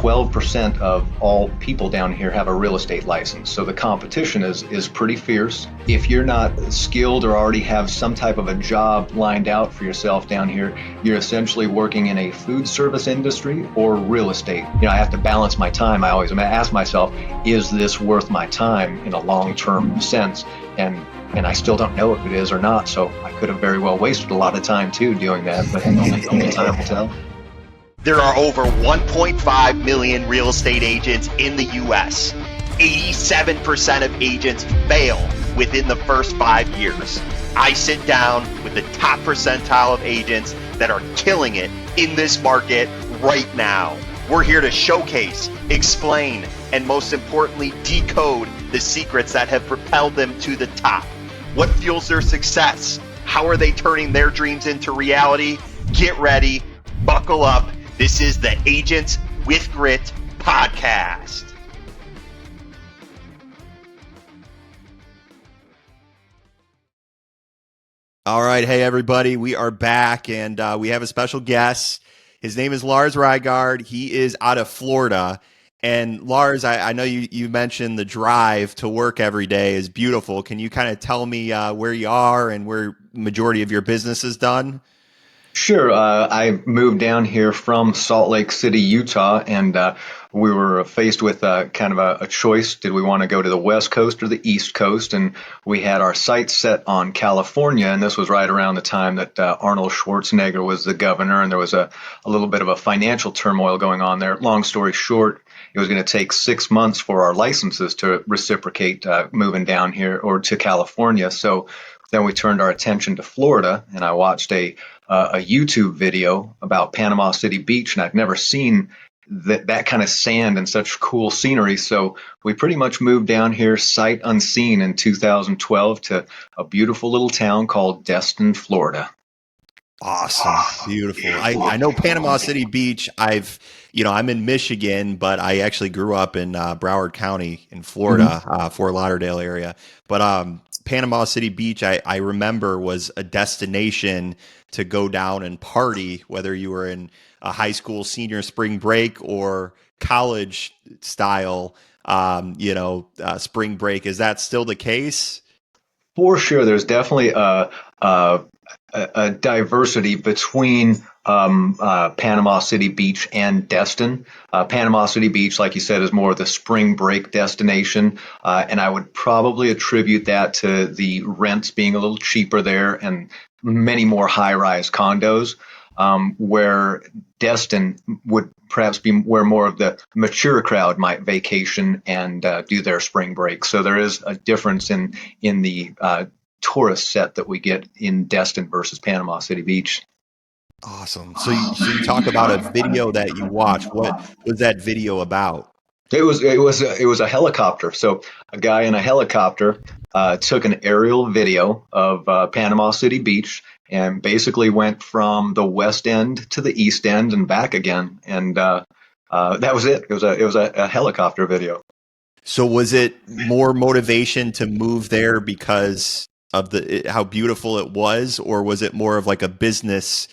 12% of all people down here have a real estate license. So the competition is pretty fierce. If you're not skilled or already have some type of a job lined out for yourself down here, you're essentially working in a food service industry or real estate. I have to balance my time. I always ask myself, is this worth my time in a long-term sense? And I still don't know if it is or not. So I could have very well wasted a lot of time too doing that, but only time will tell. There are over 1.5 million real estate agents in the US. 87% of agents fail within the first 5 years. I sit down with the top percentile of agents that are killing it in this market right now. We're here to showcase, explain, and most importantly, decode the secrets that have propelled them to the top. What fuels their success? How are they turning their dreams into reality? Get ready, buckle up. This is the Agents with Grit podcast. All right. Hey, everybody. We are back, and we have a special guest. His name is Lars Rygaard. He is out of Florida. And Lars, I know you mentioned the drive to work every day is beautiful. Can you kind of tell me where you are and where the majority of your business is done? Sure. I moved down here from Salt Lake City, Utah, and we were faced with kind of a choice. Did we want to go to the West Coast or the East Coast? And we had our sights set on California, and this was right around the time that Arnold Schwarzenegger was the governor, and there was a little bit of a financial turmoil going on there. Long story short, it was going to take 6 months for our licenses to reciprocate moving down here or to California. So then we turned our attention to Florida, and I watched a YouTube video about Panama City Beach, and I've never seen that kind of sand and such cool scenery. So we pretty much moved down here sight unseen in 2012 to a beautiful little town called Destin, Florida. Awesome. Beautiful. I know Panama City Beach. I'm in Michigan, but I actually grew up in Broward County in Florida, Fort Lauderdale area. But Panama City Beach, I remember, was a destination to go down and party, whether you were in a high school senior spring break or college style, spring break. Is that still the case? For sure. There's definitely a diversity between Panama City Beach and Destin. Panama City Beach, like you said, is more of the spring break destination, and I would probably attribute that to the rents being a little cheaper there and many more high-rise condos, where Destin would perhaps be where more of the mature crowd might vacation and do their spring break. So there is a difference in the tourist set that we get in Destin versus Panama City Beach. Awesome. So you talk about a video that you watched. What was that video about? It was a helicopter. So a guy in a helicopter took an aerial video of Panama City Beach and basically went from the west end to the east end and back again. And that was it. It was a helicopter video. So was it more motivation to move there because of how beautiful it was, or was it more of like a business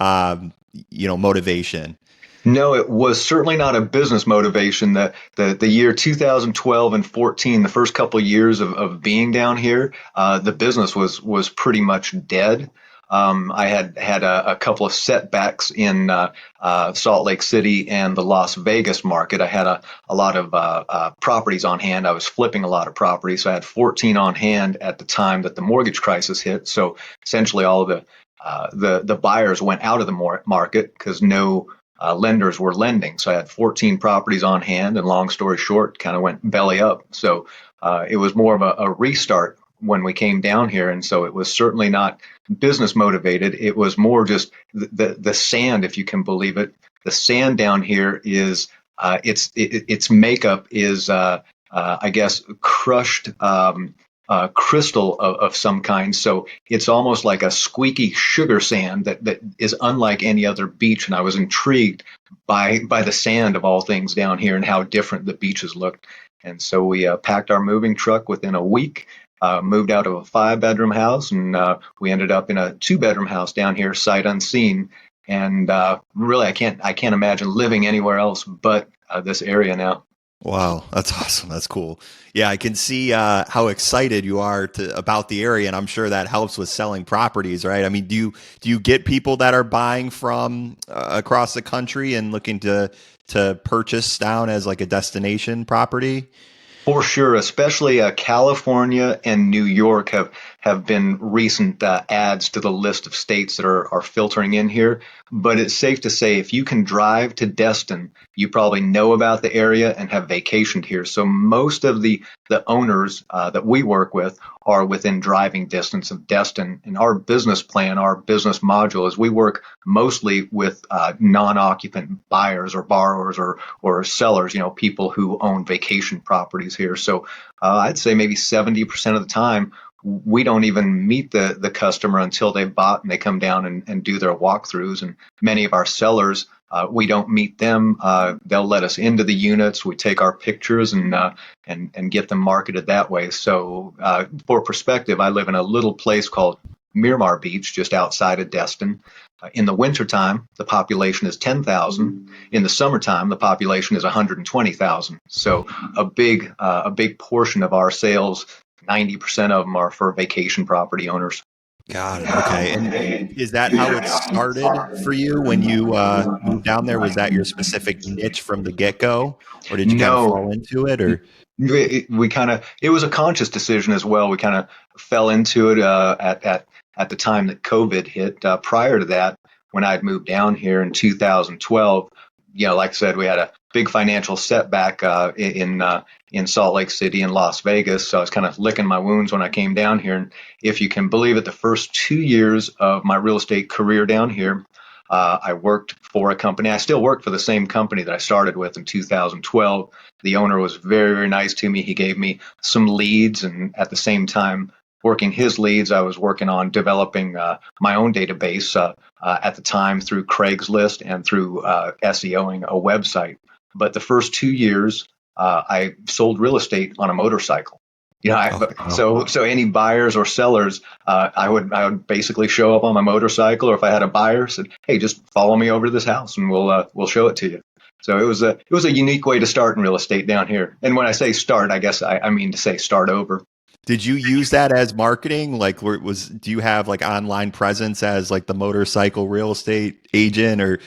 motivation? No, it was certainly not a business motivation. The year 2012 and 14, the first couple of years of being down here, the business was pretty much dead. I had a couple of setbacks in Salt Lake City and the Las Vegas market. I had a lot of properties on hand. I was flipping a lot of properties, so I had 14 on hand at the time that the mortgage crisis hit. So essentially, all of the buyers went out of the market because no lenders were lending. So I had 14 properties on hand, and long story short, kind of went belly up. So it was more of a restart when we came down here, and so it was certainly not business motivated. It was more just the sand, if you can believe it. The sand down here is its makeup is I guess crushed crystal of some kind. So it's almost like a squeaky sugar sand that is unlike any other beach. And I was intrigued by the sand of all things down here and how different the beaches looked. And so we packed our moving truck within a week. Moved out of a 5-bedroom house, and we ended up in a 2-bedroom house down here, sight unseen. And really, I can't imagine living anywhere else but this area now. Wow, that's awesome. That's cool. Yeah, I can see how excited you are about the area, and I'm sure that helps with selling properties, right? I mean, do you get people that are buying from across the country and looking to purchase down as like a destination property? For sure, especially California and New York have been recent adds to the list of states that are filtering in here. But it's safe to say if you can drive to Destin, you probably know about the area and have vacationed here. So most of the owners that we work with are within driving distance of Destin. And our business plan, our business module is we work mostly with non-occupant buyers or borrowers or sellers, people who own vacation properties here. So I'd say maybe 70% of the time, we don't even meet the customer until they've bought and they come down and do their walkthroughs. And many of our sellers, we don't meet them. They'll let us into the units. We take our pictures and get them marketed that way. So for perspective, I live in a little place called Miramar Beach, just outside of Destin. In the wintertime, the population is 10,000. In the summertime, the population is 120,000. So a big portion of our sales, 90% of them are for vacation property owners. Got it. Okay. And is that how it started for you when you moved down there? Was that your specific niche from the get-go, or did you kind of No, fall into it? Or we kind of, it was a conscious decision as well. We kind of fell into it at the time that COVID hit. Prior to that, when I'd moved down here in 2012, like I said, we had a big financial setback in Salt Lake City and Las Vegas. So I was kind of licking my wounds when I came down here. And if you can believe it, the first 2 years of my real estate career down here, I worked for a company. I still work for the same company that I started with in 2012. The owner was very, very nice to me. He gave me some leads, and at the same time, working his leads, I was working on developing my own database at the time through Craigslist and through SEOing a website. But the first 2 years, I sold real estate on a motorcycle. oh, wow. So any buyers or sellers, I would basically show up on my motorcycle, or if I had a buyer, said, "Hey, just follow me over to this house, and we'll show it to you." So it was a unique way to start in real estate down here. And when I say start, I guess I mean to say start over. Did you use that as marketing? Like, do you have like online presence as like the motorcycle real estate agent, or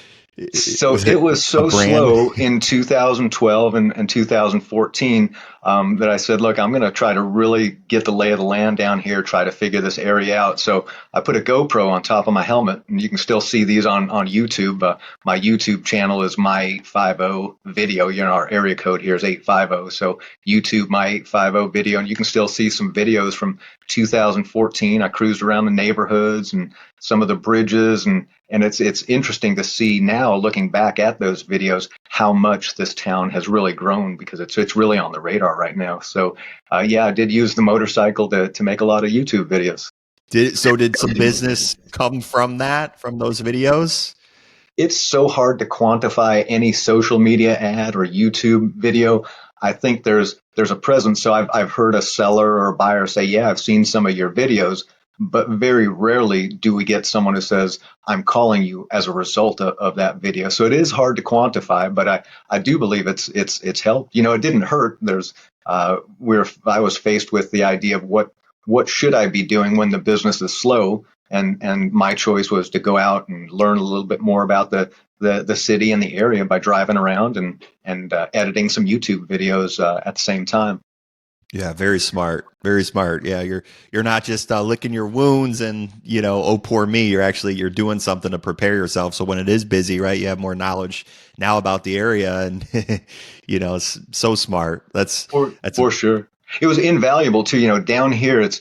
So was it it was a so brand? slow in 2012 and 2014 that I said, look, I'm going to try to really get the lay of the land down here, try to figure this area out. So I put a GoPro on top of my helmet, and you can still see these on YouTube. My YouTube channel is my 850 video. Our area code here is 850. So YouTube, my 850 video, and you can still see some videos from 2014. I cruised around the neighborhoods and some of the bridges, and it's interesting to see now, looking back at those videos, how much this town has really grown, because it's really on the radar right now. So yeah, I did use the motorcycle to make a lot of YouTube videos. Did some business come from that, from those videos? It's so hard to quantify any social media ad or YouTube video. I think there's a presence. So I've heard a seller or a buyer say, "Yeah, I've seen some of your videos," but very rarely do we get someone who says, "I'm calling you as a result of that video." So it is hard to quantify, but I do believe it's helped. It didn't hurt. I was faced with the idea of what should I be doing when the business is slow, and my choice was to go out and learn a little bit more about the city and the area by driving around and editing some YouTube videos at the same time. Yeah, very smart. Very smart. Yeah, you're not just licking your wounds and oh poor me. You're doing something to prepare yourself. So when it is busy, right, you have more knowledge now about the area, and it's so smart. That's For sure. It was invaluable too. Down here, it's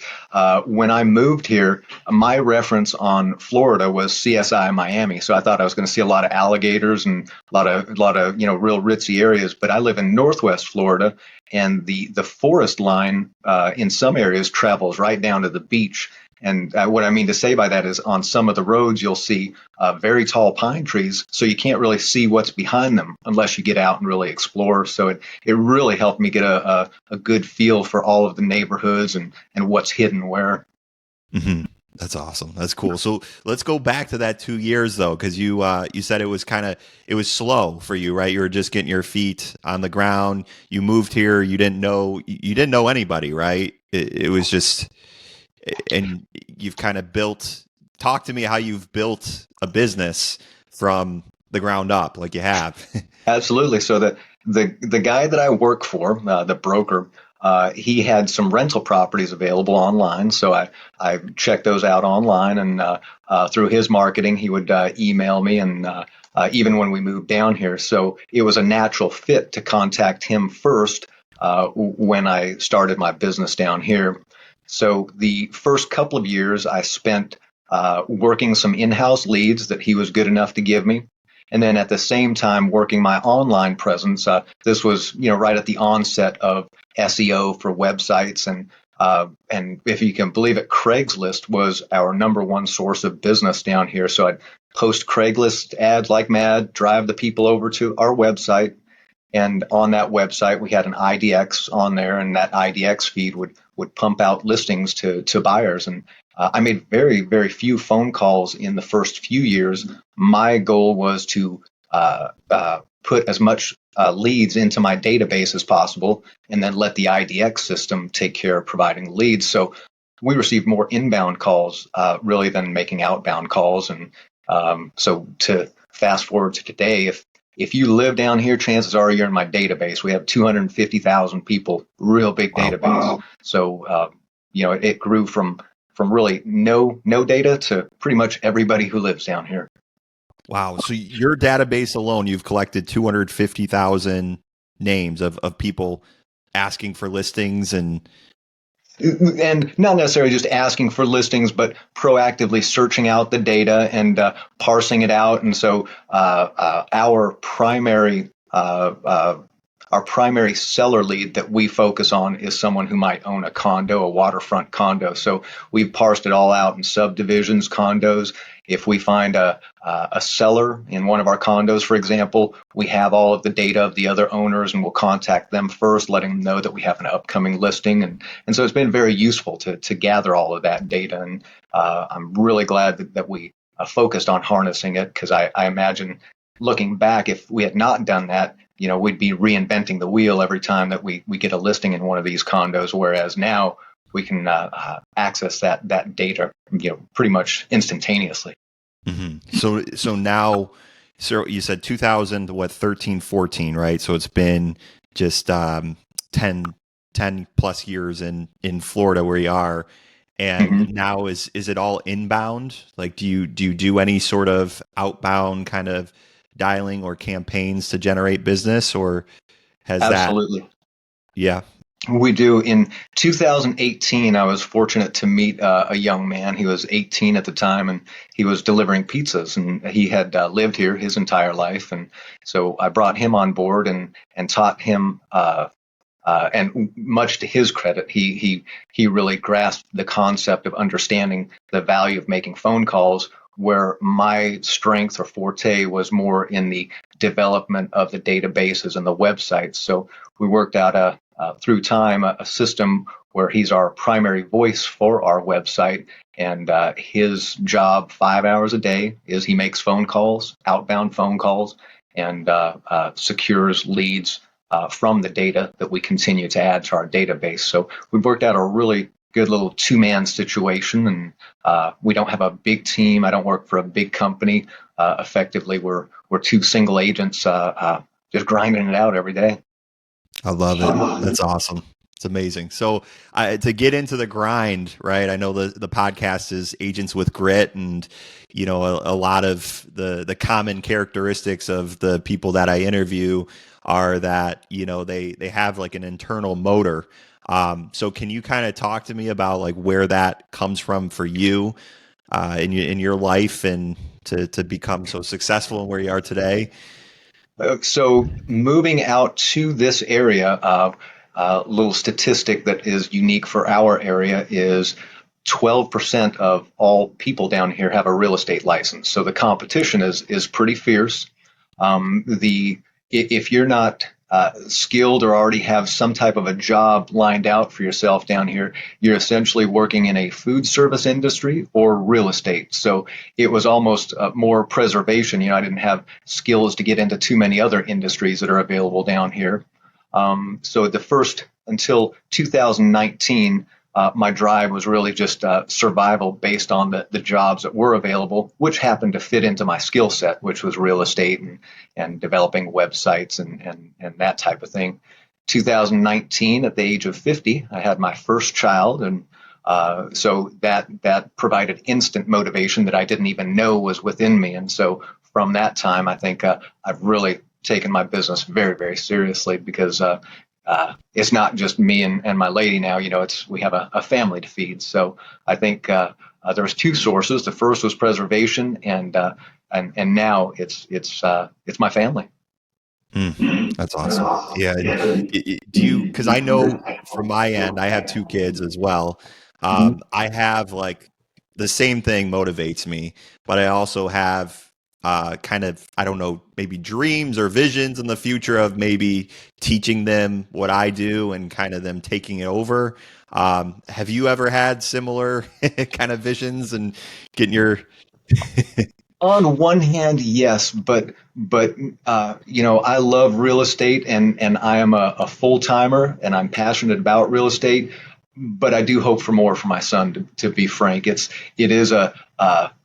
when I moved here, my reference on Florida was CSI Miami. So I thought I was going to see a lot of alligators and a lot of real ritzy areas. But I live in Northwest Florida, and the forest line in some areas travels right down to the beach. And what I mean to say by that is, on some of the roads, you'll see very tall pine trees, so you can't really see what's behind them unless you get out and really explore. So it really helped me get a good feel for all of the neighborhoods and what's hidden where. Mhm. That's awesome. That's cool. So let's go back to that 2 years though, because you said it was slow for you, right? You were just getting your feet on the ground. You moved here. You didn't know anybody, right? It was just, and you've kind of built. Talk to me how you've built a business from the ground up, like you have. Absolutely. So the guy that I work for, the broker, he had some rental properties available online. So I checked those out online, and through his marketing, he would email me, and even when we moved down here. So it was a natural fit to contact him first when I started my business down here. So the first couple of years I spent working some in-house leads that he was good enough to give me, and then at the same time working my online presence. This was, right at the onset of SEO for websites, and if you can believe it, Craigslist was our number one source of business down here. So I'd post Craigslist ads like mad, drive the people over to our website, and on that website, we had an IDX on there, and that IDX feed would pump out listings to buyers. And I made very, very few phone calls in the first few years. My goal was to put as much leads into my database as possible, and then let the IDX system take care of providing leads. So we received more inbound calls really than making outbound calls. And so to fast forward to today, if you live down here, chances are you're in my database. We have 250,000 people, real big Wow. database. Wow. So, it grew from really no data to pretty much everybody who lives down here. Wow. So your database alone, you've collected 250,000 names of people asking for listings And not necessarily just asking for listings, but proactively searching out the data and parsing it out. And so our primary seller lead that we focus on is someone who might own a condo, a waterfront condo. So we've parsed it all out in subdivisions, condos. If we find a seller in one of our condos, for example, we have all of the data of the other owners, and we'll contact them first, letting them know that we have an upcoming listing. And so it's been very useful to gather all of that data. And I'm really glad that we focused on harnessing it, because I imagine, looking back, if we had not done that, we'd be reinventing the wheel every time that we get a listing in one of these condos, whereas now we can access that data, pretty much instantaneously. Mm-hmm. So now, so you said 2000, 13, 14, right? So it's been just 10 plus years in Florida where you are. And Mm-hmm. now is it all inbound? Like, do you do any sort of outbound kind of dialing or campaigns to generate business, or has that? Absolutely. Yeah. We do. In 2018, I was fortunate to meet a young man. He was 18 at the time, and he was delivering pizzas, and he had lived here his entire life. And so I brought him on board and taught him. And much to his credit, he really grasped the concept of understanding the value of making phone calls, where my strength or forte was more in the development of the databases and the websites. So we worked out through time a system where he's our primary voice for our website, and his job 5 hours a day is he makes phone calls, outbound phone calls, and secures leads from the data that we continue to add to our database. So we've worked out a really good little two-man situation, and we don't have a big team. I don't work for a big company. Effectively, we're two single agents just grinding it out every day. I love it. That's awesome. It's amazing. So to get into the grind, right? I know the podcast is Agents with Grit, and a lot of the common characteristics of the people that I interview are that they have like an internal motor. So can you kind of talk to me about like where that comes from for you in your life, and to become so successful in where you are today? So moving out to this area, a little statistic that is unique for our area is 12% of all people down here have a real estate license. So the competition is pretty fierce. The If you're not skilled or already have some type of a job lined out for yourself down here, you're essentially working in a food service industry or real estate. So it was almost more preservation. I didn't have skills to get into too many other industries that are available down here. So the first until 2019, my drive was really just survival based on the jobs that were available, which happened to fit into my skill set, which was real estate and developing websites and that type of thing. 2019, at the age of 50, I had my first child, and so that provided instant motivation that I didn't even know was within me. And so from that time, I think I've really taken my business very, very seriously because it's not just me and my lady now. We have a family to feed. So I think there was two sources. The first was preservation, and now it's my family. That's awesome. Yeah. Do you, because I know from my end, I have two kids as well. I have like the same thing motivates me, but I also have kind of, I don't know, maybe dreams or visions in the future of maybe teaching them what I do and kind of them taking it over. Have you ever had similar kind of visions and getting your On one hand, yes, but I love real estate and I am a full timer and I'm passionate about real estate. But I do hope for more for my son. To be frank, it is a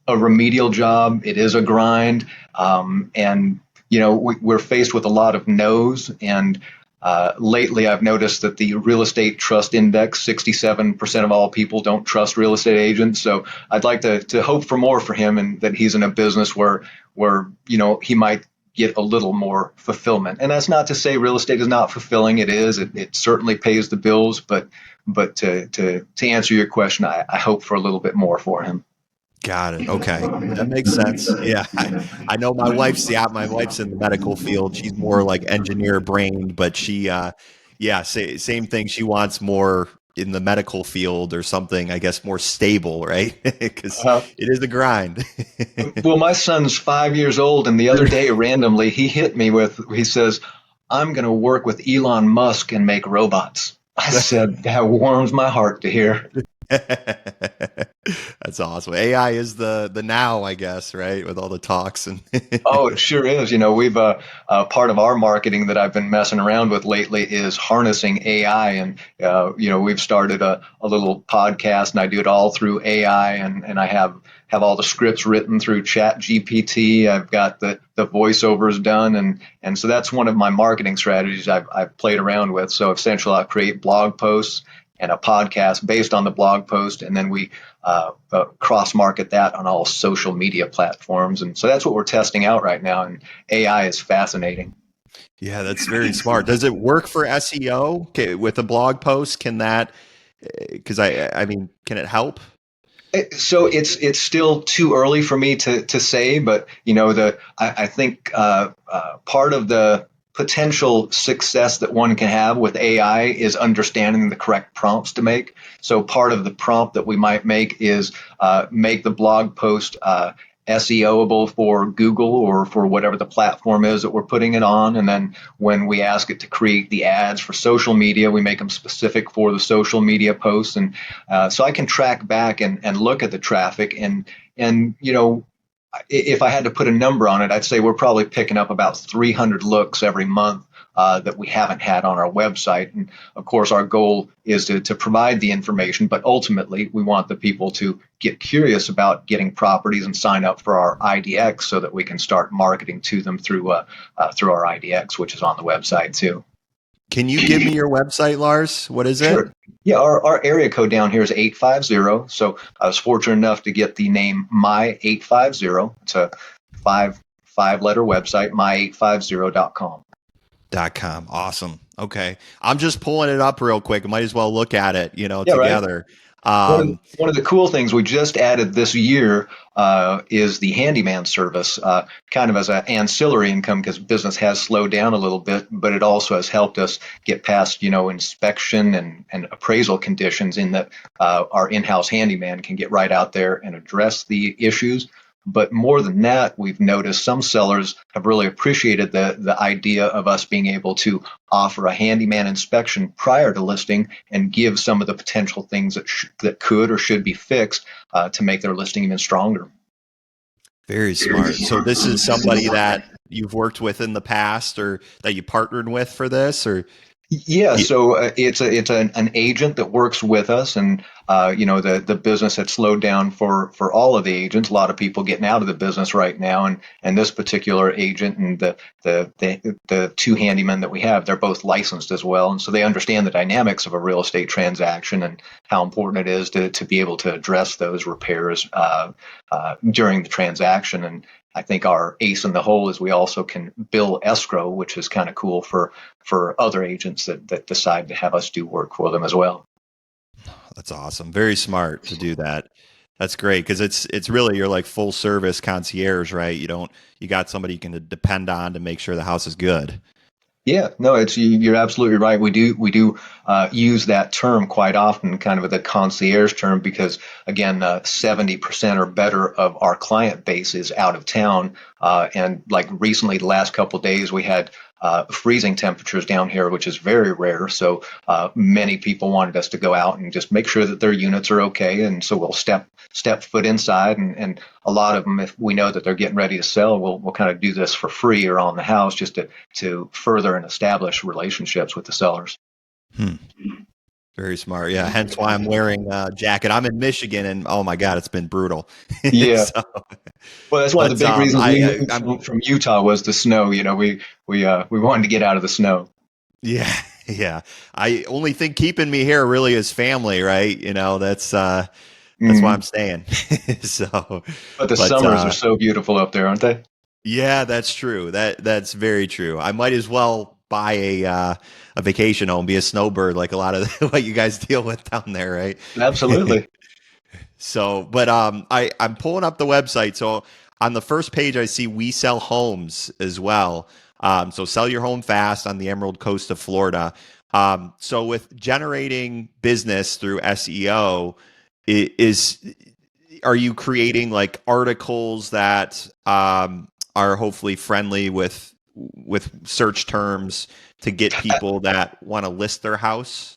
remedial job. It is a grind, and we're faced with a lot of no's. And lately, I've noticed that the real estate trust index, 67% of all people don't trust real estate agents. So I'd like to hope for more for him, and that he's in a business where he might get a little more fulfillment. And that's not to say real estate is not fulfilling. It is. It certainly pays the bills. But to answer your question, I hope for a little bit more for him. Got it. Okay. That makes sense. Yeah. I know my wife's, yeah, my wife's in the medical field. She's more like engineer brained, but same thing. She wants more in the medical field or something, I guess, more stable, right? Because it is a grind. Well, my son's 5 years old, and the other day, randomly, he says, "I'm going to work with Elon Musk and make robots." I said, that warms my heart to hear. That's awesome. AI is the now, I guess, right? With all the talks and Oh, it sure is. We've part of our marketing that I've been messing around with lately is harnessing AI, and we've started a little podcast, and I do it all through AI, and I have all the scripts written through ChatGPT. I've got the voiceovers done, and so that's one of my marketing strategies I've played around with. So essentially, I'll create blog posts and a podcast based on the blog post, and then we cross market that on all social media platforms. And so that's what we're testing out right now. And AI is fascinating. Yeah, that's very smart. Does it work for SEO? With a blog post? Can that? Because I mean, can it help? So it's still too early for me to say, but I think part of the potential success that one can have with AI is understanding the correct prompts to make. So part of the prompt that we might make is make the blog post SEOable for Google or for whatever the platform is that we're putting it on. And then when we ask it to create the ads for social media, we make them specific for the social media posts. And so I can track back and look at the traffic. And if I had to put a number on it, I'd say we're probably picking up about 300 looks every month that we haven't had on our website. And of course, our goal is to provide the information, but ultimately we want the people to get curious about getting properties and sign up for our IDX so that we can start marketing to them through our IDX, which is on the website too. Can you give me your website, Lars? What is it? Sure. Yeah, our area code down here is 850. So I was fortunate enough to get the name My 850. It's a five-letter website, my850.com. .com. Awesome. Okay. I'm just pulling it up real quick. I might as well look at it, Yeah, together. Right. One of the cool things we just added this year is the handyman service, kind of as an ancillary income because business has slowed down a little bit, but it also has helped us get past, inspection and appraisal conditions in that our in-house handyman can get right out there and address the issues. But more than that, we've noticed some sellers have really appreciated the idea of us being able to offer a handyman inspection prior to listing and give some of the potential things that could or should be fixed to make their listing even stronger. Very smart. So this is somebody that you've worked with in the past, or that you partnered with for this, or Yeah, so it's an agent that works with us, and the business had slowed down for all of the agents. A lot of people getting out of the business right now, and this particular agent and the two handymen that we have, they're both licensed as well, and so they understand the dynamics of a real estate transaction and how important it is to be able to address those repairs during the transaction. And I think our ace in the hole is we also can bill escrow, which is kind of cool for other agents that decide to have us do work for them as well. that's awesome. Very smart to do that. That's great, because it's really, you're like full service concierge, right? You got somebody you can depend on to make sure the house is good. Yeah, no, you're absolutely right. We do use that term quite often, kind of the concierge term, because again, 70% or better of our client base is out of town. And like recently, the last couple of days, we had freezing temperatures down here, which is very rare. So many people wanted us to go out and just make sure that their units are okay. And so we'll step foot inside, and a lot of them, if we know that they're getting ready to sell, we'll kind of do this for free or on the house, just to further and establish relationships with the sellers. Hmm. Very smart. Yeah. Hence why I'm wearing a jacket. I'm in Michigan, and oh my God, it's been brutal. Yeah. So, Well, that's one of but the big reasons we moved I'm from Utah was the snow. We wanted to get out of the snow. yeah, yeah. I only think keeping me here really is family, right? That's why I'm Mhm. staying. So, But the but summers are so beautiful up there, aren't they? yeah, that's true. That's very true. I might as well buy a vacation home, be a snowbird, like a lot of what you guys deal with down there, right? Absolutely. So, but I'm pulling up the website. So on the first page, I see we sell homes as well. So sell your home fast on the Emerald Coast of Florida. So with generating business through SEO, is are you creating like articles that are hopefully friendly with search terms to get people that want to list their house?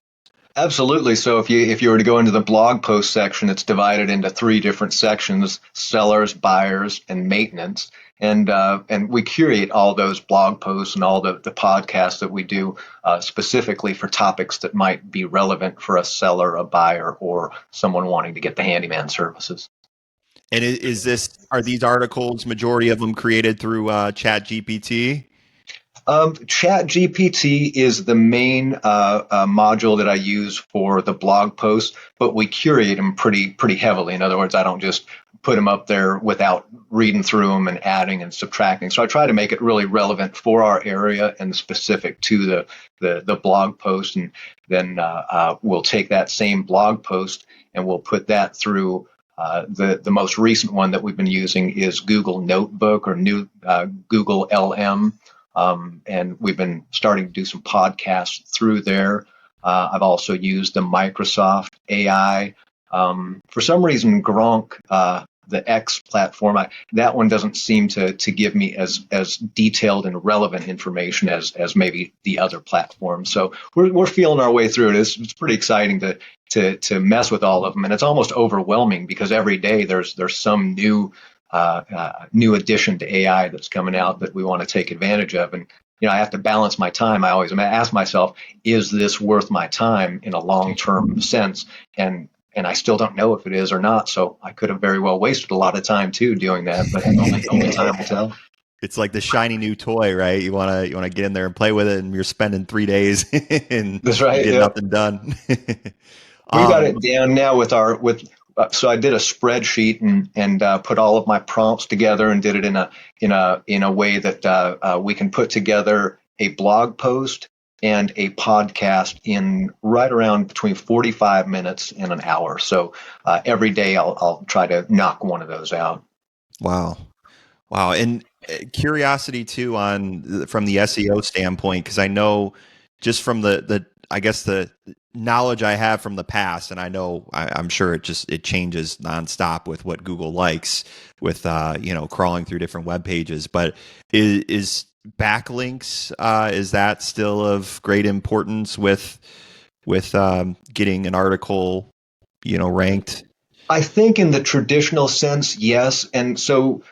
Absolutely. So if you were to go into the blog post section, it's divided into three different sections: sellers, buyers, and maintenance. And we curate all those blog posts and all the podcasts that we do specifically for topics that might be relevant for a seller, a buyer, or someone wanting to get the handyman services. And are these articles, majority of them created through ChatGPT? Chat GPT is the main module that I use for the blog posts, but we curate them pretty heavily. In other words, I don't just put them up there without reading through them and adding and subtracting. So I try to make it really relevant for our area and specific to the blog post, and then we'll take that same blog post and we'll put that through. The most recent one that we've been using is Google Notebook or new Google LM. And we've been starting to do some podcasts through there. I've also used the Microsoft AI. For some reason, Gronk, the X platform, that one doesn't seem to give me as detailed and relevant information as maybe the other platforms. So we're feeling our way through it. It's pretty exciting to mess with all of them, and it's almost overwhelming because every day there's some new addition to AI that's coming out that we want to take advantage of. And I have to balance my time. I always ask myself, is this worth my time in a long-term sense? And I still don't know if it is or not. So I could have very well wasted a lot of time too doing that, but only time will tell. It's like the shiny new toy, right? You wanna get in there and play with it, and you're spending 3 days and That's you right. get Yeah. nothing done. We've got um, it down now so I did a spreadsheet and put all of my prompts together and did it in a way that we can put together a blog post and a podcast in right around between 45 minutes and an hour. So every day I'll try to knock one of those out. wow, wow, and curiosity too from the SEO standpoint, because I know just from the I guess the knowledge I have from the past, and I know I'm sure it changes nonstop with what Google likes with crawling through different web pages. But is backlinks is that still of great importance with getting an article ranked? I think in the traditional sense, yes. And so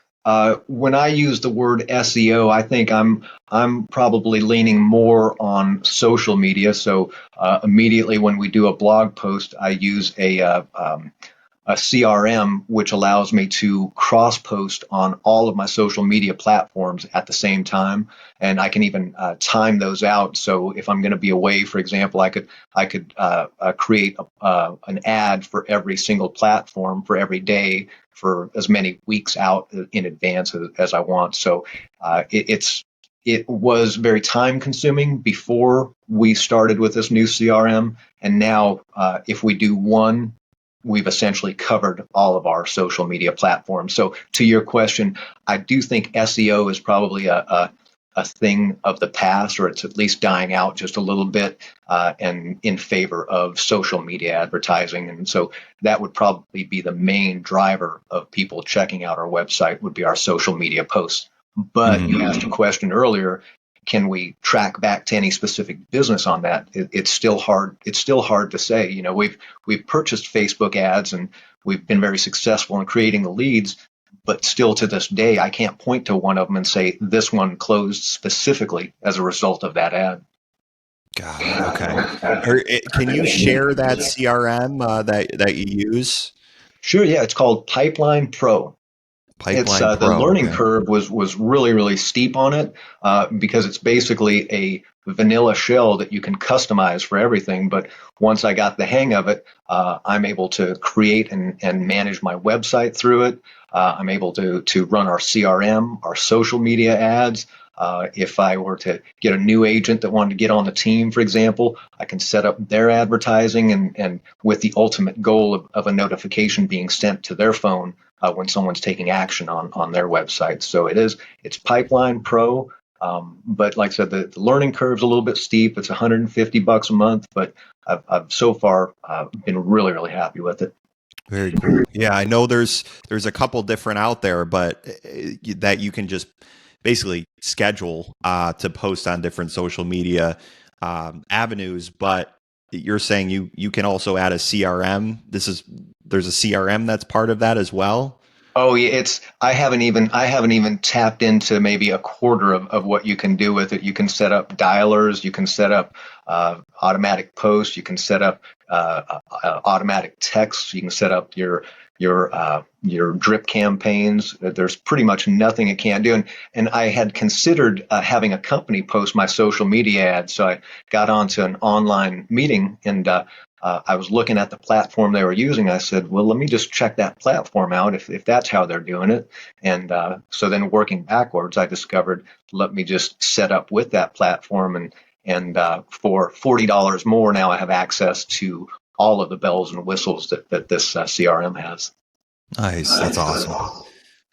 when I use the word SEO, I think I'm probably leaning more on social media. So immediately when we do a blog post, I use a CRM, which allows me to cross post on all of my social media platforms at the same time, and I can even time those out. So if I'm going to be away, for example, I could create an ad for every single platform for every day for as many weeks out in advance as I want. So it was very time consuming before we started with this new CRM, and now if we do one, we've essentially covered all of our social media platforms. So to your question, I do think SEO is probably a thing of the past, or it's at least dying out just a little bit, and in favor of social media advertising. And so that would probably be the main driver of people checking out our website would be our social media posts. But you asked a question earlier, can we track back to any specific business on that? It's still hard. It's still hard to say. We've purchased Facebook ads and we've been very successful in creating the leads, but still to this day, I can't point to one of them and say this one closed specifically as a result of that ad. Got it. Okay. Can you share that CRM that you use? Sure, yeah, it's called Pipeline Pro. It's Pipeline the Pro. learning Okay. curve was really steep on it because it's basically a vanilla shell that you can customize for everything. But once I got the hang of it, I'm able to create and manage my website through it. I'm able to run our CRM, our social media ads. If I were to get a new agent that wanted to get on the team, for example, I can set up their advertising and with the ultimate goal of a notification being sent to their phone when someone's taking action on their website. So it's Pipeline Pro. But like I said, the learning curve's a little bit steep. It's $150 a month, but I've so far been really happy with it. Very cool. Yeah, I know there's a couple different out there, but that you can just basically schedule to post on different social media avenues. But you're saying you can also add a CRM. There's a CRM that's part of that as well. Oh yeah, I haven't even tapped into maybe a quarter of what you can do with it. You can set up dialers, you can set up automatic posts, you can set up automatic text, you can set up your drip campaigns. There's pretty much nothing it can't do. And I had considered having a company post my social media ads, so I got onto an online meeting and I was looking at the platform they were using. I said, well, let me just check that platform out if that's how they're doing it. And so then working backwards, I discovered, let me just set up with that platform. And for $40 more, now I have access to all of the bells and whistles that this CRM has. Nice. That's awesome.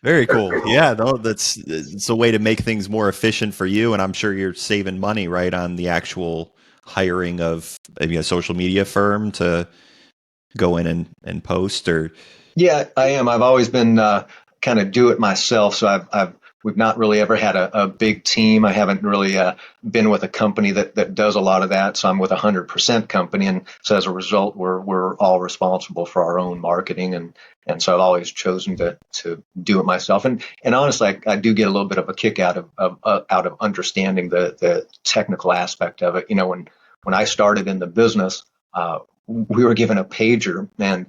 Very cool. Yeah, no, it's a way to make things more efficient for you, and I'm sure you're saving money, right, on the actual hiring of maybe a social media firm to go in and post or Yeah, I am. I've always been kind of do it myself. So we've not really ever had a big team. I haven't really been with a company that does a lot of that. So I'm with 100% company, and so as a result, we're all responsible for our own marketing, and so I've always chosen to do it myself. And honestly, I do get a little bit of a kick out of understanding the technical aspect of it. When I started in the business, we were given a pager and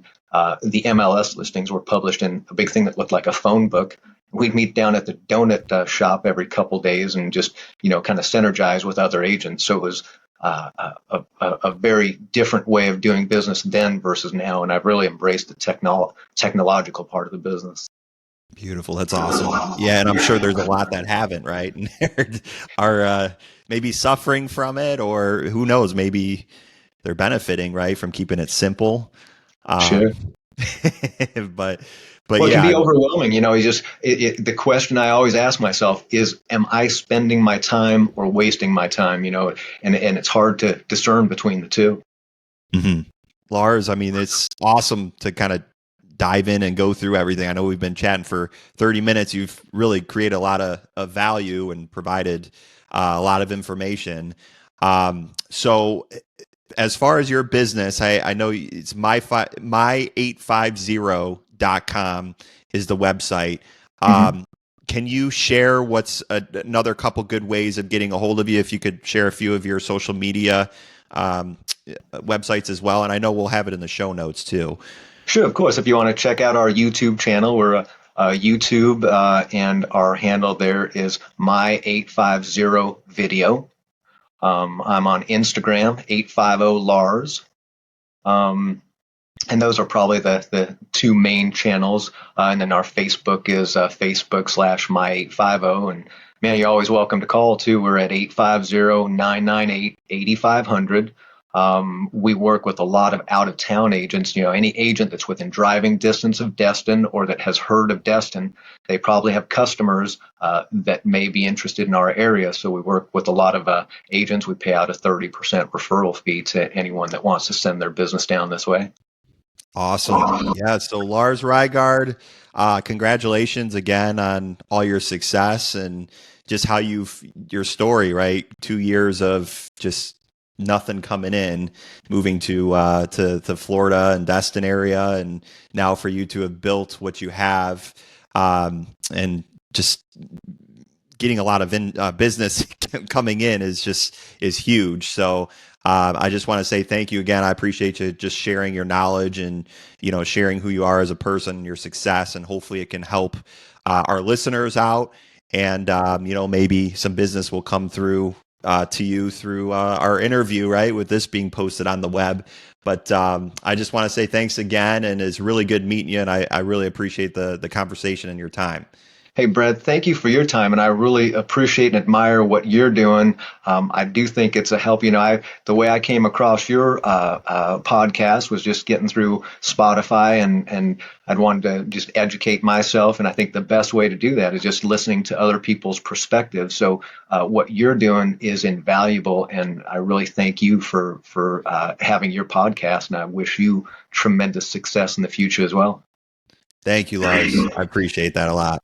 the MLS listings were published in a big thing that looked like a phone book. We'd meet down at the donut shop every couple days and just, kind of synergize with other agents. So it was a very different way of doing business then versus now. And I've really embraced the technological part of the business. beautiful. That's awesome. Yeah, and I'm sure there's a lot that haven't, right? And are maybe suffering from it, or who knows, maybe they're benefiting, right, from keeping it simple. Um, Sure. but but Well, it can yeah, be overwhelming. The question I always ask myself is, am I spending my time or wasting my time? And it's hard to discern between the two. hmm Lars, I mean, it's awesome to kind of dive in and go through everything. I know we've been chatting for 30 minutes. You've really created a lot of value and provided a lot of information. So as far as your business, I know it's my850.com is the website. Mhm. Can you share what's another couple good ways of getting a hold of you? If you could share a few of your social media um, websites as well. And I know we'll have it in the show notes too. Sure, of course. If you want to check out our YouTube channel, we're YouTube, and our handle there is my850 video. I'm on Instagram, 850 Lars. Um, and those are probably the two main channels. And then our Facebook is Facebook/ my850. And man, you're always welcome to call too. We're at 850-998-8500. We work with a lot of out of town agents. Any agent that's within driving distance of Destin or that has heard of Destin, they probably have customers that may be interested in our area. So we work with a lot of agents. We pay out a 30% referral fee to anyone that wants to send their business down this way. Awesome. Yeah. So Lars Rygaard, congratulations again on all your success and just how your story, right? 2 years of just nothing coming in, moving to Florida and Destin area, and now for you to have built what you have, and just getting a lot of business coming in is huge. So I just want to say thank you again. I appreciate you just sharing your knowledge and sharing who you are as a person, your success, and hopefully it can help our listeners out. And maybe some business will come through to you through our interview, right? With this being posted on the web. But I just want to say thanks again, and it's really good meeting you. And I really appreciate the conversation and your time. Hey, Brad, thank you for your time, and I really appreciate and admire what you're doing. I do think it's a help. The way I came across your podcast was just getting through Spotify, and I'd wanted to just educate myself, and I think the best way to do that is just listening to other people's perspectives. So what you're doing is invaluable, and I really thank you for having your podcast, and I wish you tremendous success in the future as well. Thank you, Lars. I appreciate that a lot.